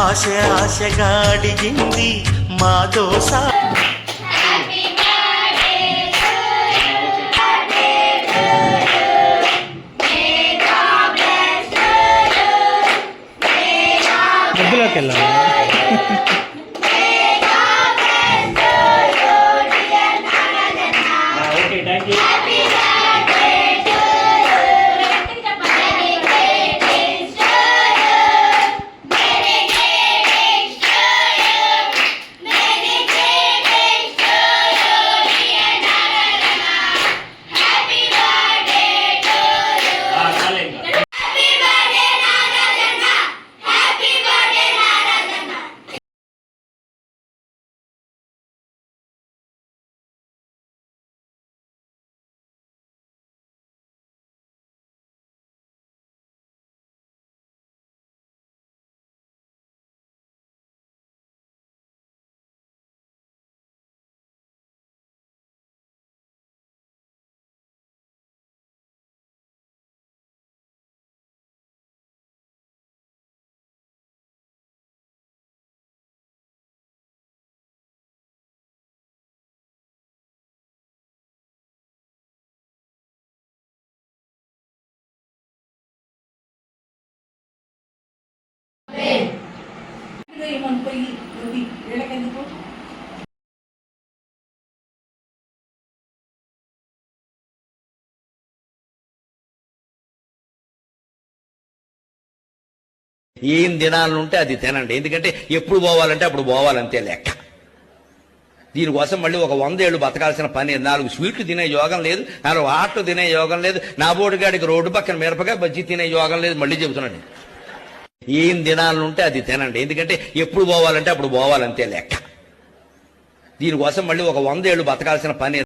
ఆశగా అడిగింది మా దోస. మధ్యలోకి వెళ్ళాలి. Okay, thank you. ఏం దినాలుంటే అది తినండి, ఎందుకంటే ఎప్పుడు పోవాలంటే అప్పుడు పోవాలంతే లెక్క. దీనికోసం మళ్ళీ ఒక 100 ఏళ్ళు బతకాల్సిన పని. 4 స్వీట్లు తినే యోగం లేదు, 4 ఆటలు తినే యోగం లేదు, నా బోటుగాడికి రోడ్డు పక్కన మిరపగా బజ్జీ తినే యోగం లేదు. మళ్ళీ చెబుతున్నాను, ఏం దినాలుంటే అది తినండి, ఎందుకంటే ఎప్పుడు పోవాలంటే అప్పుడు పోవాలంతే లెక్క. దీనికోసం మళ్ళీ ఒక 100 ఏళ్ళు బతకాల్సిన పని.